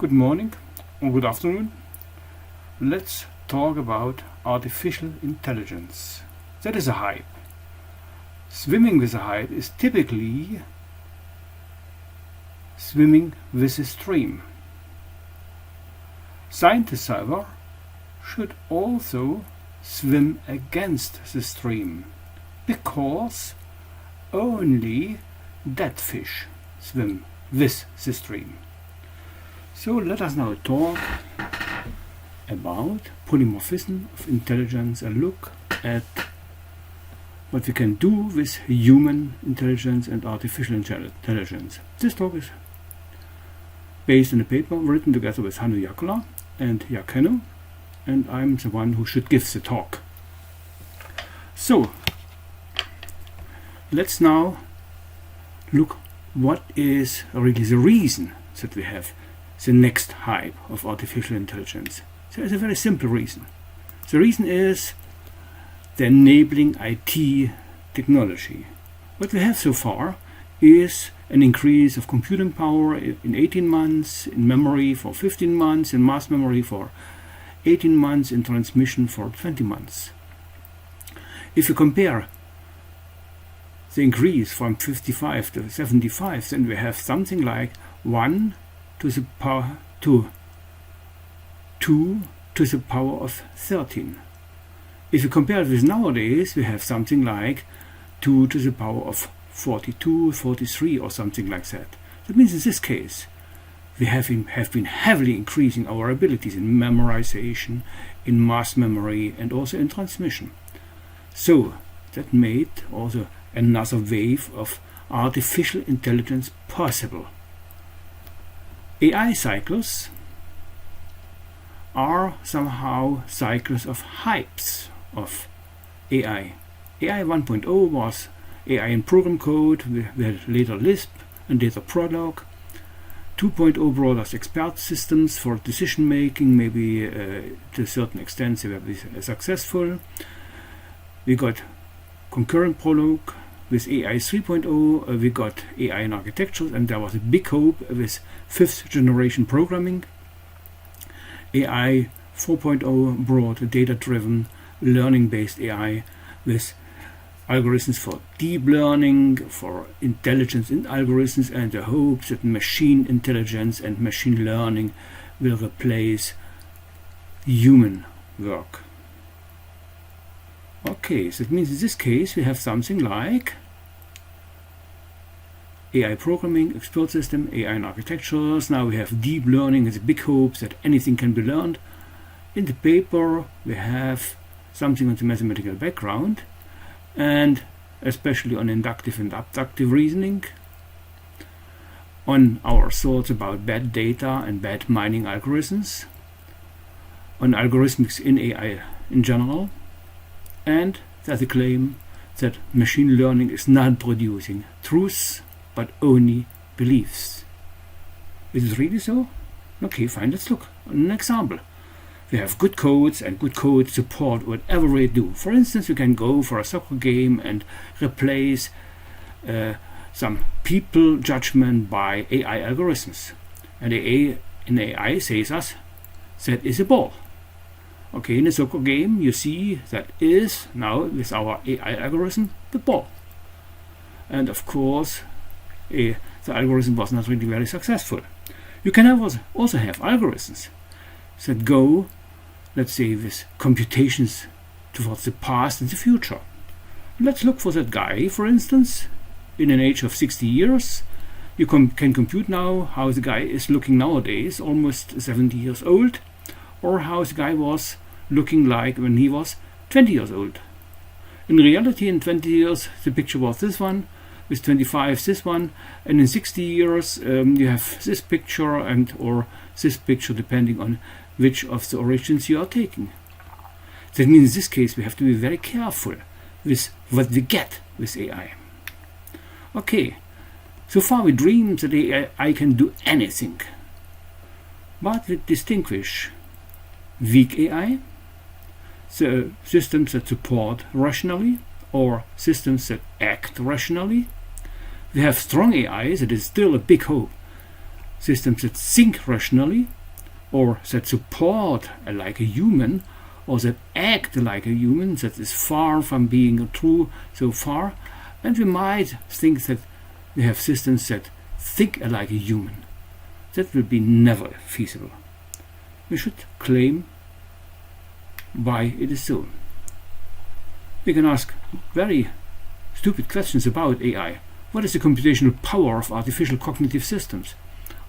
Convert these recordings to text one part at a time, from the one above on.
Good morning or good afternoon. Let's talk about artificial intelligence. That is a hype. Swimming with a hype is typically swimming with a stream. Scientists, however, should also swim against the stream, because only dead fish swim with the stream. So let us now talk about polymorphism of intelligence and look at what we can do with human intelligence and artificial intelligence. This talk is based on a paper written together with Hannu JAAKKOLA and Jaak, HENNO, and I'm the one who should give the talk. So let's now look what is really the reason that we have the next hype of artificial intelligence. There is a very simple reason. The reason is the enabling IT technology. What we have so far is an increase of computing power in 18 months, in memory for 15 months, in mass memory for 18 months, in transmission for 20 months. If you compare the increase from 55 to 75, then we have something like 1 to the power to 2 to the power of 13. If you compare it with nowadays, we have something like 2 to the power of 42, 43 or something like that. That means in this case, we have been heavily increasing our abilities in memorization, in mass memory and also in transmission. So that made also another wave of artificial intelligence possible. AI cycles are somehow cycles of hypes of AI. AI 1.0 was AI in program code, we had later Lisp and later Prolog. 2.0 brought us expert systems for decision making, maybe to a certain extent they were successful. We got concurrent Prolog. With AI 3.0 we got AI in architectures, and there was a big hope with 5th generation programming. AI 4.0 brought data-driven learning-based AI with algorithms for deep learning, for intelligence in algorithms, and the hope that machine intelligence and machine learning will replace human work. Okay, so it means in this case we have something like AI programming, expert system, AI in architectures. Now we have deep learning with big hopes that anything can be learned. In the paper we have something on the mathematical background, and especially on inductive and abductive reasoning, on our thoughts about bad data and bad mining algorithms, on algorithmics in AI in general. And there's a claim that machine learning is not producing truths, but only beliefs. Is it really so? Okay, fine, let's look at an example. We have good codes, and good codes support whatever we do. For instance, you can go for a soccer game and replace some people judgment by AI algorithms. And AI says us that is a ball. Okay, in a soccer game you see that is now with our AI algorithm the ball. And of course the algorithm was not really very successful. You can also have algorithms that go, let's say, with computations towards the past and the future. Let's look for that guy, for instance, in an age of 60 years. You can compute now how the guy is looking nowadays, almost 70 years old, or how the guy was looking like when he was 20 years old. In reality, in 20 years the picture was this one, with 25 this one, and in 60 years you have this picture and or this picture, depending on which of the origins you are taking. That means in this case we have to be very careful with what we get with AI. Okay, so far we dream that AI can do anything, but we distinguish weak AI, the systems that support rationally or systems that act rationally. We have strong AI, that is still a big hope. systems that think rationally, or that support like a human, or that act like a human, that is far from being true so far. And we might think that we have systems that think like a human. That will be never feasible. We should claim why it is so. We can ask very stupid questions about AI. What is the computational power of artificial cognitive systems?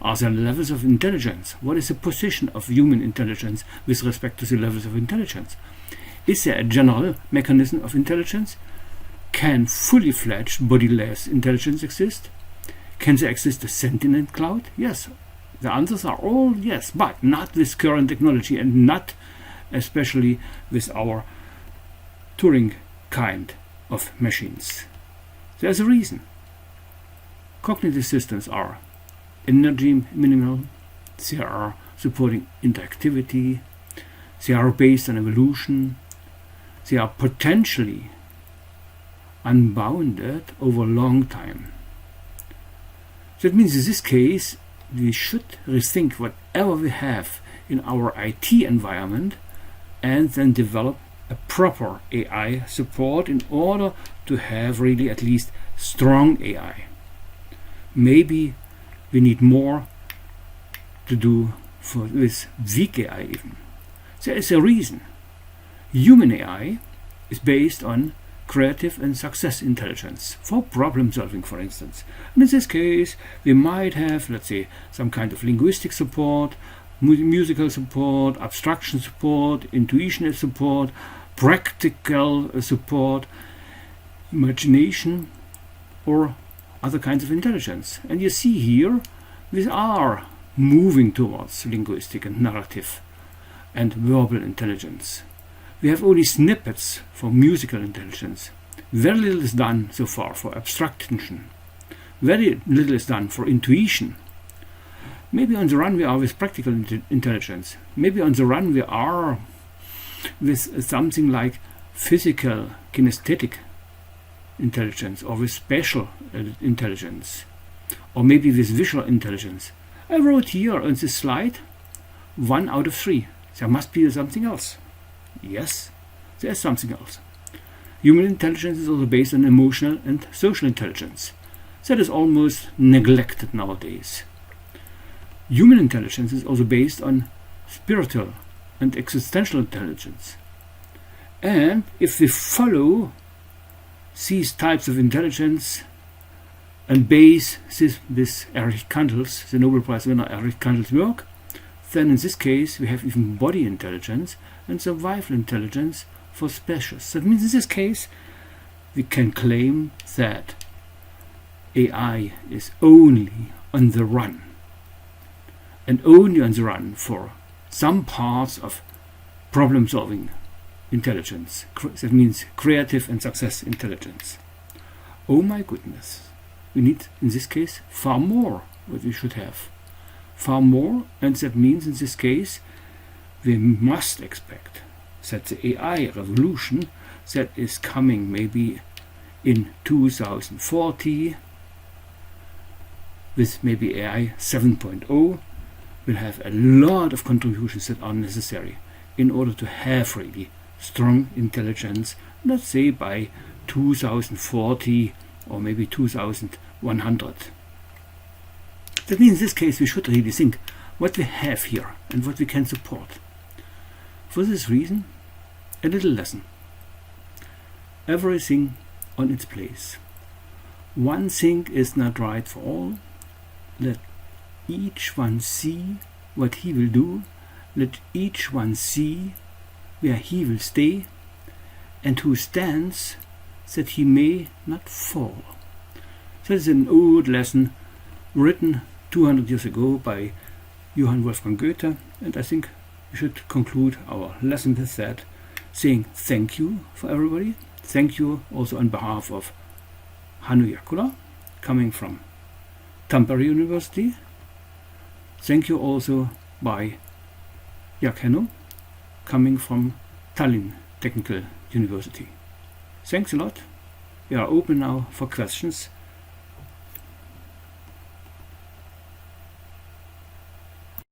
Are there levels of intelligence? What is the position of human intelligence with respect to the levels of intelligence? Is there a general mechanism of intelligence? Can fully fledged bodiless intelligence exist? Can there exist a sentient cloud? Yes. The answers are all yes, but not with current technology and not especially with our Turing kind of machines. There's a reason. Cognitive systems are energy minimal, they are supporting interactivity, they are based on evolution, they are potentially unbounded over a long time. That means in this case we should rethink whatever we have in our IT environment and then develop a proper AI support in order to have really at least strong AI. Maybe we need more to do with weak AI even. There is a reason. Human AI is based on creative and success intelligence for problem solving, for instance. And in this case, we might have, let's say, some kind of linguistic support, musical support, abstraction support, intuition support, practical support, imagination, or other kinds of intelligence. And you see here, we are moving towards linguistic and narrative and verbal intelligence. We have only snippets for musical intelligence. Very little is done so far for abstraction. Very little is done for intuition. Maybe on the run we are with practical intelligence. Maybe on the run we are with something like physical, kinesthetic intelligence, or with spatial intelligence, or maybe with visual intelligence. I wrote here on this slide 1 out of 3. There must be something else. Yes, there is something else. Human intelligence is also based on emotional and social intelligence. That is almost neglected nowadays. Human intelligence is also based on spiritual and existential intelligence. And if we follow these types of intelligence and base this Erich Kandel's, the Nobel Prize winner Erich Kandel's work, then in this case we have even body intelligence and survival intelligence for species. That means in this case we can claim that AI is only on the run, and only on the run for some parts of problem-solving intelligence. That means creative and success intelligence. Oh my goodness, we need in this case far more what we should have. Far more, and that means in this case we must expect that the AI revolution that is coming maybe in 2040 with maybe AI 7.0 will have a lot of contributions that are necessary in order to have really strong intelligence, let's say by 2040 or maybe 2100. That means in this case we should really think what we have here and what we can support. For this reason, a little lesson. Everything on its place. One thing is not right for all. Let each one see what he will do. Let each one see where he will stay, and who stands that he may not fall. That is an old lesson written 200 years ago by Johann Wolfgang Goethe, and I think we should conclude our lesson with that, saying thank you for everybody. Thank you also on behalf of Hannu JAAKKOLA, coming from Tampere University. Thank you also by Jaak HENNO, coming from Tallinn Technical University. Thanks a lot. We are open now for questions